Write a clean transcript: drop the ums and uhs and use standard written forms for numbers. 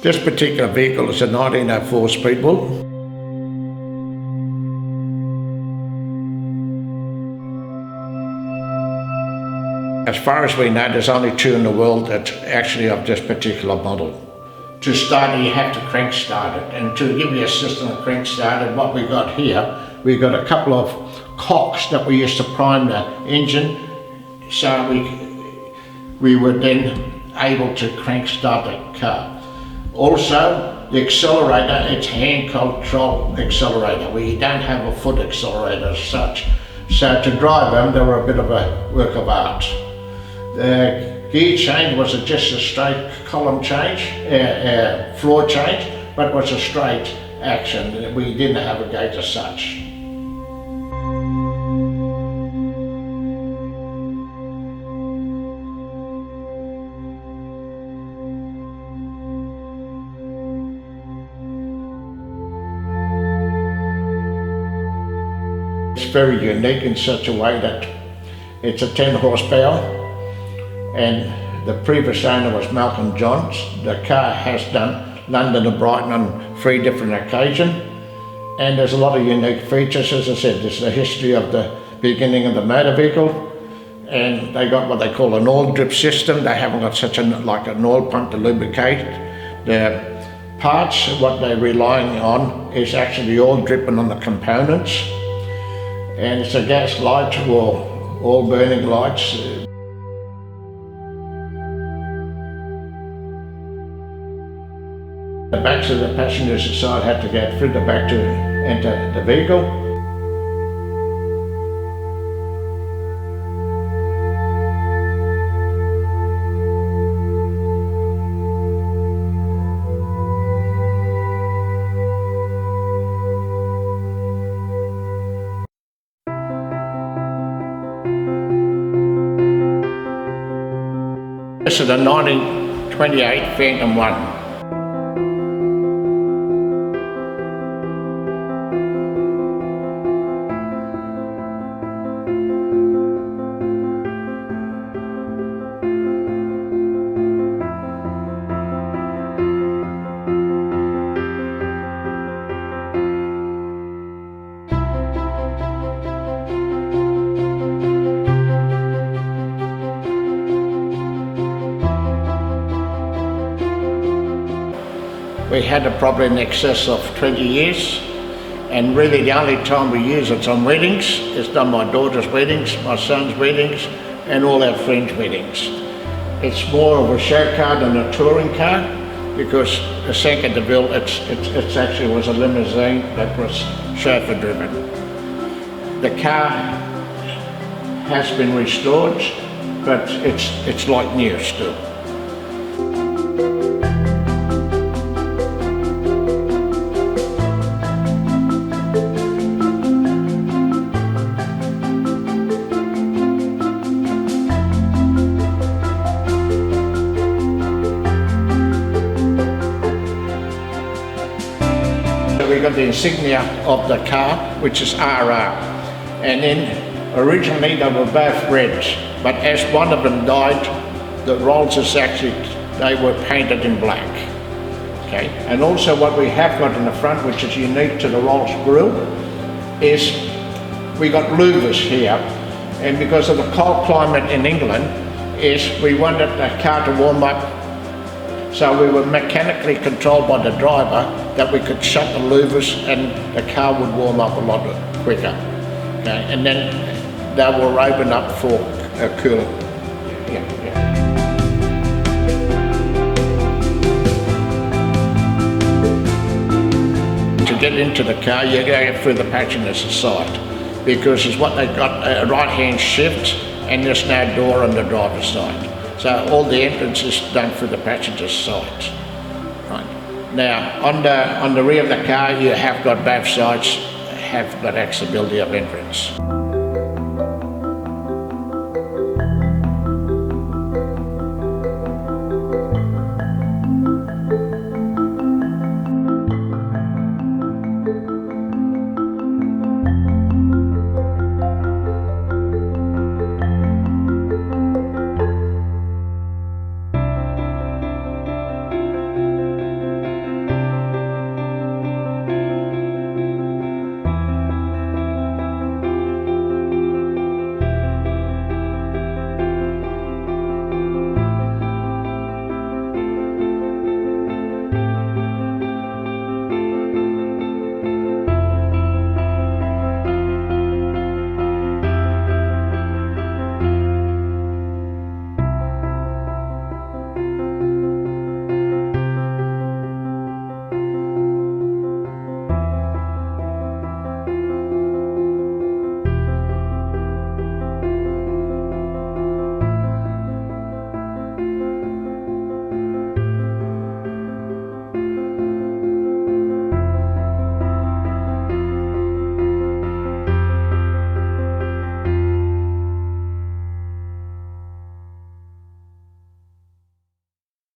This particular vehicle is a 1904 Speedwell. As far as we know, there's only two in the world that actually of this particular model. To start it, you have to crank start it, and to give you a system of crank start it, what we got here, we got a couple of cocks that we used to prime the engine, so we were then able to crank start the car. Also, the accelerator, it's hand controlled accelerator. We don't have a foot accelerator as such. So to drive them, they were a bit of a work of art. The gear change was just a straight column change, floor change, but it was a straight action. We didn't have a gate as such. It's very unique in such a way that it's a 10 horsepower. And the previous owner was Malcolm Johns. The car has done London to Brighton on 3 different occasions, and there's a lot of unique features. As I said, there's the history of the beginning of the motor vehicle, and they got what they call an oil drip system. They haven't got such like an oil pump to lubricate. The parts, what they're relying on is actually oil dripping on the components, and it's a gas light or oil burning lights. The backs of the passengers inside had to go through the back to enter the vehicle. This is the 1928 Phantom 1. We had it probably in excess of 20 years, and really the only time we use it's on weddings. It's done my daughter's weddings, my son's weddings, and all our friends' weddings. It's more of a show car than a touring car, because the Sedanca Deville, it actually was a limousine that was chauffeur driven. The car has been restored, but it's like new still. We got the insignia of the car, which is RR, and then originally they were both red, but as one of them died, the Rolls is actually, they were painted in black. Okay, and also what we have got in the front, which is unique to the Rolls grille, is we got louvers here, and because of the cold climate in England, is we wanted the car to warm up. So we were mechanically controlled by the driver that we could shut the louvers and the car would warm up a lot quicker. Okay? And then they will open up for cooling. To get into the car, you go through the passenger's side, because it's what they've got a right-hand shift and there's no door on the driver's side. So all the entrance is done through the passenger's side. Right. Now, on the rear of the car, you have got both sides have got accessibility of entrance.